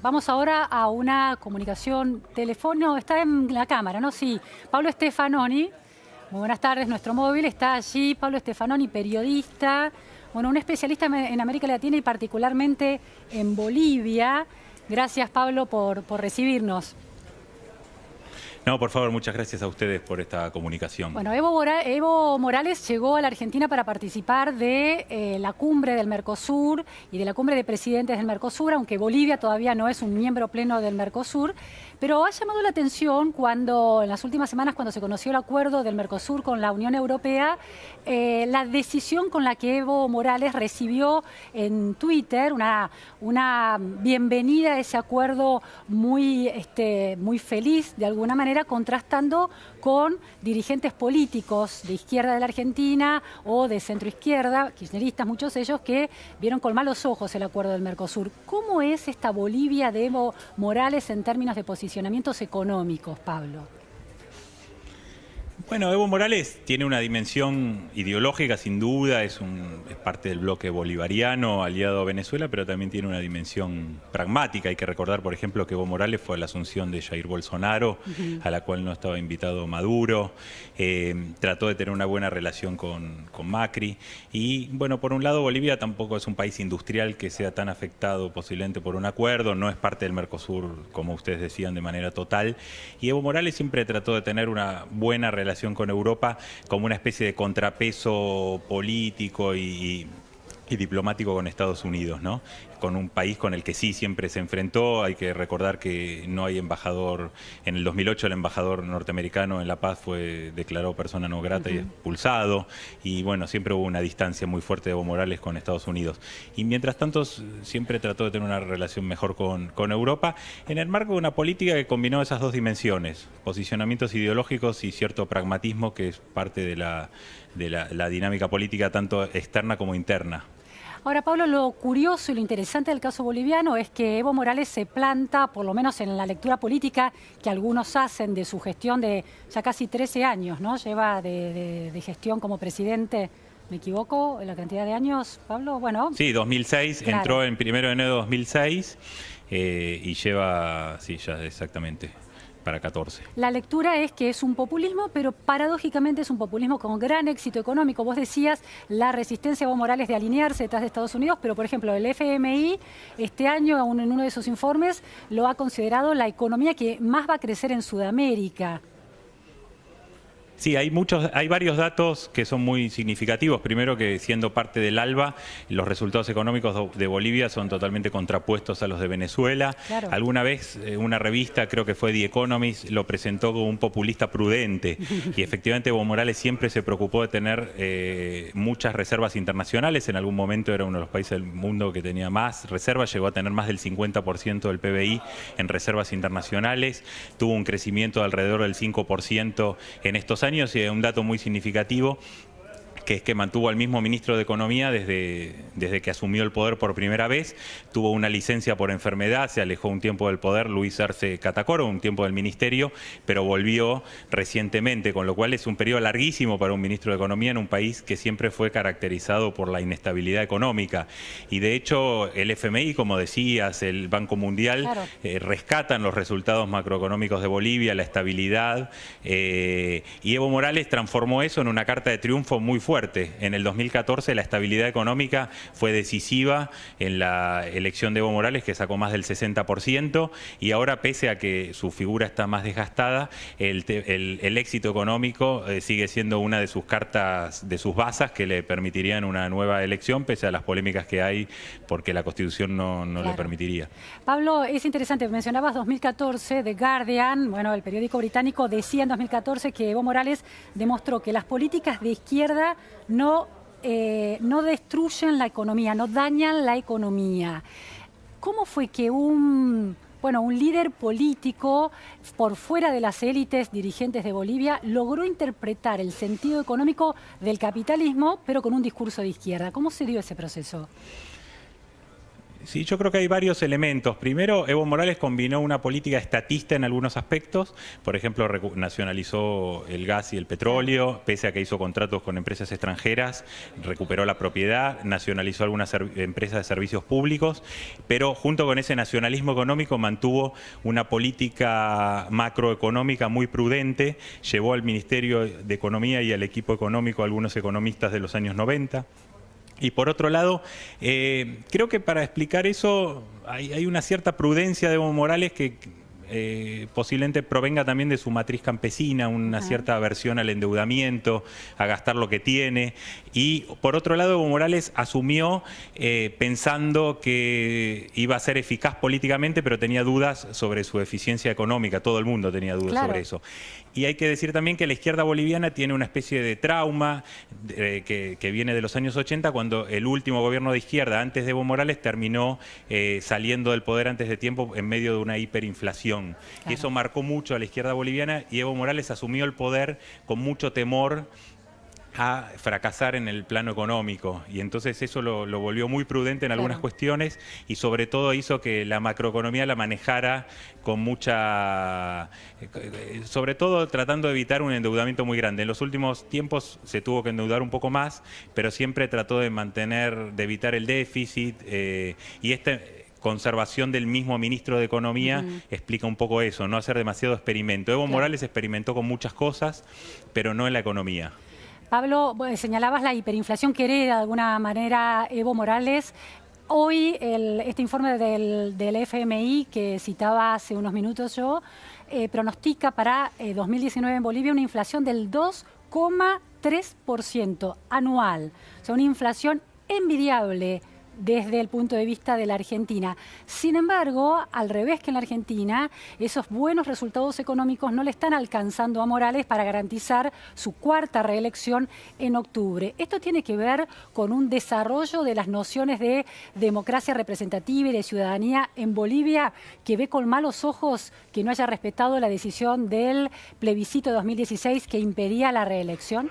Vamos ahora a una comunicación telefónica. Está en la cámara, ¿no? Sí. Pablo Stefanoni. Muy buenas tardes. Nuestro móvil está allí. Pablo Stefanoni, periodista. Bueno, un especialista en América Latina y particularmente en Bolivia. Gracias, Pablo, por recibirnos. No, por favor, muchas gracias a ustedes por esta comunicación. Bueno, Evo Morales llegó a la Argentina para participar de la cumbre del Mercosur y de la cumbre de presidentes del Mercosur, aunque Bolivia todavía no es un miembro pleno del Mercosur. Pero ha llamado la atención cuando, en las últimas semanas, cuando se conoció el acuerdo del Mercosur con la Unión Europea, la decisión con la que Evo Morales recibió en Twitter una bienvenida a ese acuerdo muy feliz, de alguna manera, contrastando con dirigentes políticos de izquierda de la Argentina o de centroizquierda, kirchneristas, muchos de ellos, que vieron con malos ojos el acuerdo del Mercosur. ¿Cómo es esta Bolivia de Evo Morales en términos de posicionamientos económicos, Pablo? Bueno, Evo Morales tiene una dimensión ideológica, sin duda, es parte del bloque bolivariano aliado a Venezuela, pero también tiene una dimensión pragmática. Hay que recordar, por ejemplo, que Evo Morales fue a la asunción de Jair Bolsonaro, a la cual no estaba invitado Maduro, trató de tener una buena relación con Macri. Y, bueno, por un lado, Bolivia tampoco es un país industrial que sea tan afectado posiblemente por un acuerdo, no es parte del Mercosur, como ustedes decían, de manera total. Y Evo Morales siempre trató de tener una buena relación con Europa como una especie de contrapeso político y diplomático con Estados Unidos, ¿no? Con un país con el que sí siempre se enfrentó. Hay que recordar que no hay embajador. En el 2008 el embajador norteamericano en La Paz fue declarado persona no grata y expulsado. Y bueno, siempre hubo una distancia muy fuerte de Evo Morales con Estados Unidos. Y mientras tanto siempre trató de tener una relación mejor con Europa, en el marco de una política que combinó esas dos dimensiones, posicionamientos ideológicos y cierto pragmatismo, que es parte de la dinámica política tanto externa como interna. Ahora, Pablo, lo curioso y lo interesante del caso boliviano es que Evo Morales se planta, por lo menos en la lectura política que algunos hacen de su gestión de ya casi 13 años, ¿no? Lleva de gestión como presidente, ¿me equivoco en la cantidad de años, Pablo? Bueno, sí, 2006, claro. Entró en 1 de enero de 2006 y lleva, sí, ya exactamente, para 14. La lectura es que es un populismo, pero paradójicamente es un populismo con gran éxito económico. Vos decías la resistencia de Evo Morales de alinearse detrás de Estados Unidos, pero por ejemplo el FMI este año en uno de sus informes lo ha considerado la economía que más va a crecer en Sudamérica. Sí, hay varios datos que son muy significativos. Primero, que siendo parte del ALBA, los resultados económicos de Bolivia son totalmente contrapuestos a los de Venezuela. Claro. Alguna vez una revista, creo que fue The Economist, lo presentó como un populista prudente. Y efectivamente Evo Morales siempre se preocupó de tener muchas reservas internacionales. En algún momento era uno de los países del mundo que tenía más reservas, llegó a tener más del 50% del PBI en reservas internacionales. Tuvo un crecimiento de alrededor del 5% en estos años, y un dato muy significativo, que es que mantuvo al mismo ministro de Economía desde que asumió el poder por primera vez. Tuvo una licencia por enfermedad, se alejó un tiempo del poder Luis Arce Catacora, un tiempo del ministerio, pero volvió recientemente, con lo cual es un periodo larguísimo para un ministro de Economía en un país que siempre fue caracterizado por la inestabilidad económica. Y de hecho el FMI, como decías, el Banco Mundial, claro, rescatan los resultados macroeconómicos de Bolivia, la estabilidad, y Evo Morales transformó eso en una carta de triunfo muy fuerte. En el 2014 la estabilidad económica fue decisiva en la elección de Evo Morales, que sacó más del 60%, y ahora, pese a que su figura está más desgastada, el éxito económico sigue siendo una de sus cartas, de sus bazas, que le permitirían una nueva elección, pese a las polémicas que hay, porque la Constitución no claro, le permitiría. Pablo, es interesante, mencionabas 2014, The Guardian, bueno, el periódico británico decía en 2014 que Evo Morales demostró que las políticas de izquierda no destruyen la economía, no dañan la economía. ¿Cómo fue que un líder político por fuera de las élites dirigentes de Bolivia logró interpretar el sentido económico del capitalismo, pero con un discurso de izquierda? ¿Cómo se dio ese proceso? Sí, yo creo que hay varios elementos. Primero, Evo Morales combinó una política estatista en algunos aspectos. Por ejemplo, nacionalizó el gas y el petróleo, pese a que hizo contratos con empresas extranjeras, recuperó la propiedad, nacionalizó algunas empresas de servicios públicos, pero junto con ese nacionalismo económico mantuvo una política macroeconómica muy prudente, llevó al Ministerio de Economía y al equipo económico a algunos economistas de los años 90. Y por otro lado, creo que para explicar eso hay una cierta prudencia de Evo Morales que posiblemente provenga también de su matriz campesina, una cierta aversión al endeudamiento, a gastar lo que tiene. Y por otro lado, Evo Morales asumió pensando que iba a ser eficaz políticamente, pero tenía dudas sobre su eficiencia económica. Todo el mundo tenía dudas sobre eso. Y hay que decir también que la izquierda boliviana tiene una especie de trauma que viene de los años 80, cuando el último gobierno de izquierda, antes de Evo Morales, terminó saliendo del poder antes de tiempo en medio de una hiperinflación. Y eso marcó mucho a la izquierda boliviana, y Evo Morales asumió el poder con mucho temor a fracasar en el plano económico, y entonces eso lo volvió muy prudente en algunas cuestiones, y sobre todo hizo que la macroeconomía la manejara con mucha, sobre todo tratando de evitar un endeudamiento muy grande. En los últimos tiempos se tuvo que endeudar un poco más, pero siempre trató de evitar el déficit, y conservación del mismo ministro de Economía explica un poco eso, no hacer demasiado experimento. Evo Morales experimentó con muchas cosas, pero no en la economía. Pablo, señalabas la hiperinflación que hereda de alguna manera Evo Morales. Hoy este informe del FMI que citaba hace unos minutos yo, pronostica para 2019 en Bolivia una inflación del 2,3% anual. O sea, una inflación envidiable desde el punto de vista de la Argentina. Sin embargo, al revés que en la Argentina, esos buenos resultados económicos no le están alcanzando a Morales para garantizar su cuarta reelección en octubre. Esto tiene que ver con un desarrollo de las nociones de democracia representativa y de ciudadanía en Bolivia, que ve con malos ojos que no haya respetado la decisión del plebiscito de 2016 que impedía la reelección.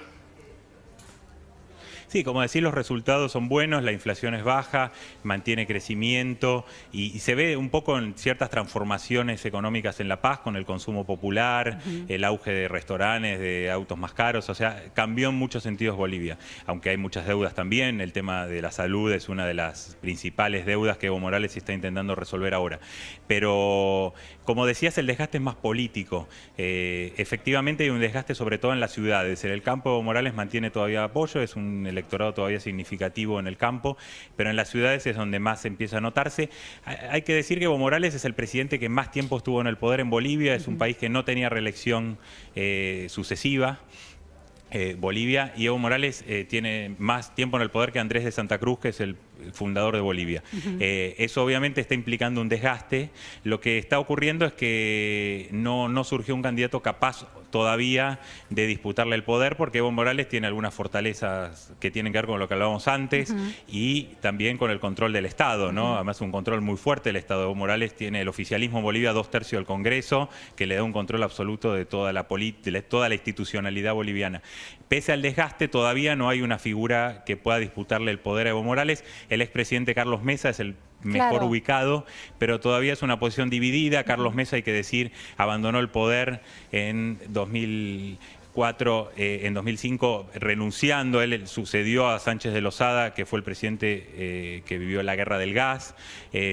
Sí, como decir, los resultados son buenos, la inflación es baja, mantiene crecimiento y se ve un poco en ciertas transformaciones económicas en La Paz con el consumo popular, el auge de restaurantes, de autos más caros, o sea, cambió en muchos sentidos Bolivia, aunque hay muchas deudas también. El tema de la salud es una de las principales deudas que Evo Morales está intentando resolver ahora. Pero, como decías, el desgaste es más político. Efectivamente hay un desgaste sobre todo en las ciudades. En el campo Evo Morales mantiene todavía apoyo, es un electorado todavía significativo en el campo, pero en las ciudades es donde más empieza a notarse. Hay que decir que Evo Morales es el presidente que más tiempo estuvo en el poder en Bolivia, es un país que no tenía reelección sucesiva. Bolivia, y Evo Morales tiene más tiempo en el poder que Andrés de Santa Cruz, que es el fundador de Bolivia. Eso obviamente está implicando un desgaste. Lo que está ocurriendo es que no surgió un candidato capaz todavía de disputarle el poder, porque Evo Morales tiene algunas fortalezas que tienen que ver con lo que hablábamos antes y también con el control del Estado, ¿no? Además, un control muy fuerte del Estado. Evo Morales tiene el oficialismo en Bolivia, 2/3 del Congreso, que le da un control absoluto de toda la institucionalidad boliviana. Pese al desgaste, todavía no hay una figura que pueda disputarle el poder a Evo Morales. El expresidente Carlos Mesa es el mejor ubicado, pero todavía es una posición dividida. Carlos Mesa, hay que decir, abandonó el poder en 2005 renunciando. Él sucedió a Sánchez de Lozada, que fue el presidente que vivió la guerra del gas,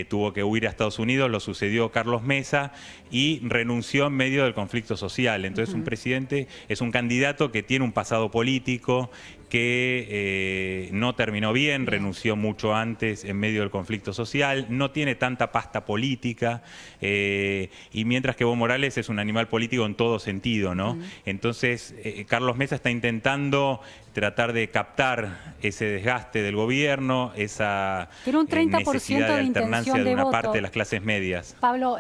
tuvo que huir a Estados Unidos, lo sucedió Carlos Mesa y renunció en medio del conflicto social. Entonces un presidente es un candidato que tiene un pasado político, que no terminó bien, renunció mucho antes en medio del conflicto social, no tiene tanta pasta política, y mientras que Evo Morales es un animal político en todo sentido, ¿no? Entonces, Carlos Mesa está intentando tratar de captar ese desgaste del gobierno, esa necesidad de alternancia de una parte de las clases medias. Pablo,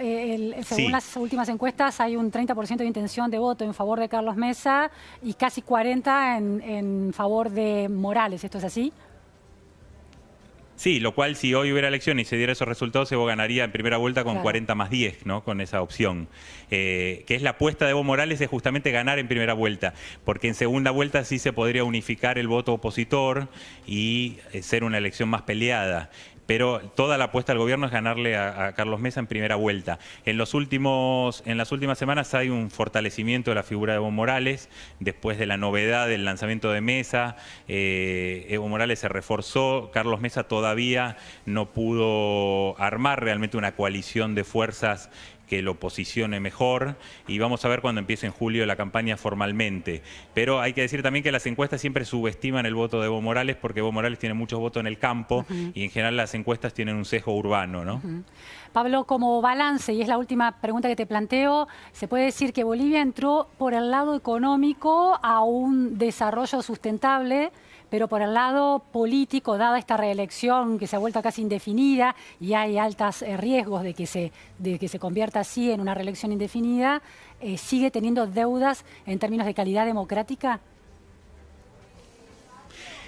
según las últimas encuestas hay un 30% de intención de voto en favor de Carlos Mesa y casi 40% en favor de Morales. ¿Esto es así? Sí, lo cual, si hoy hubiera elección y se diera esos resultados, Evo ganaría en primera vuelta con 40+10, ¿no? Con esa opción. Que es la apuesta de Evo Morales, es justamente ganar en primera vuelta, porque en segunda vuelta sí se podría unificar el voto opositor y ser una elección más peleada. pero toda la apuesta del gobierno es ganarle a Carlos Mesa en primera vuelta. En las últimas semanas hay un fortalecimiento de la figura de Evo Morales, después de la novedad del lanzamiento de Mesa. Evo Morales se reforzó, Carlos Mesa todavía no pudo armar realmente una coalición de fuerzas que lo posicione mejor, y vamos a ver cuando empiece en julio la campaña formalmente. Pero hay que decir también que las encuestas siempre subestiman el voto de Evo Morales, porque Evo Morales tiene muchos votos en el campo y en general las encuestas tienen un sesgo urbano, ¿no? Pablo, como balance, y es la última pregunta que te planteo, ¿se puede decir que Bolivia entró por el lado económico a un desarrollo sustentable, pero por el lado político, dada esta reelección que se ha vuelto casi indefinida y hay altos riesgos de que se convierta así en una reelección indefinida, sigue teniendo deudas en términos de calidad democrática?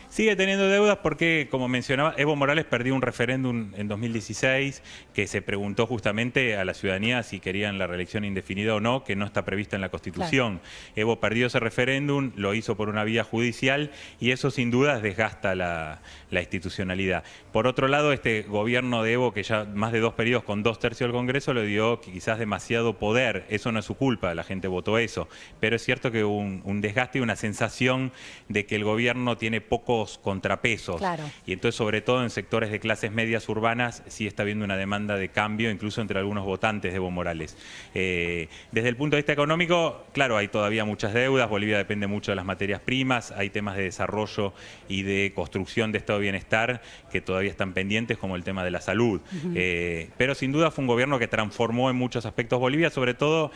Sigue teniendo deudas porque, como mencionaba, Evo Morales perdió un referéndum en 2016 que se preguntó justamente a la ciudadanía si querían la reelección indefinida o no, que no está prevista en la Constitución. Claro. Evo perdió ese referéndum, lo hizo por una vía judicial y eso sin dudas desgasta la institucionalidad. Por otro lado, este gobierno de Evo, que ya más de 2 periodos con 2/3 del Congreso, le dio quizás demasiado poder. Eso no es su culpa, la gente votó eso. Pero es cierto que hubo un desgaste y una sensación de que el gobierno tiene pocos contrapesos. Claro. Y entonces, sobre todo en sectores de clases medias urbanas, sí está habiendo una demanda de cambio, incluso entre algunos votantes de Evo Morales. Desde el punto de vista económico, claro, hay todavía muchas deudas. Bolivia depende mucho de las materias primas. Hay temas de desarrollo y de construcción de estado de bienestar que todavía están pendientes, como el tema de la salud. Pero sin duda fue un gobierno que transformó en muchos aspectos Bolivia, sobre todo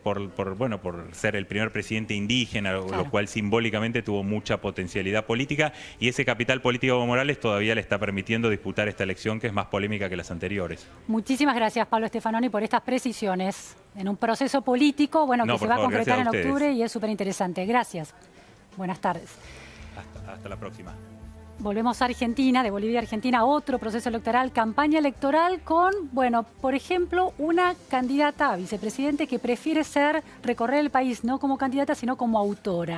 por ser el primer presidente indígena, claro, lo cual simbólicamente tuvo mucha potencialidad política. Y ese capital político de Evo Morales todavía le está permitiendo disputar esta elección, que es más polémica que las anteriores. Muchísimas gracias, Pablo Stefanoni, por estas precisiones en un proceso político, que se va a concretar en octubre y es súper interesante. Gracias. Buenas tardes. Hasta la próxima. Volvemos a Argentina, de Bolivia a Argentina, otro proceso electoral, campaña electoral con, por ejemplo, una candidata a vicepresidente que prefiere recorrer el país no como candidata, sino como autora.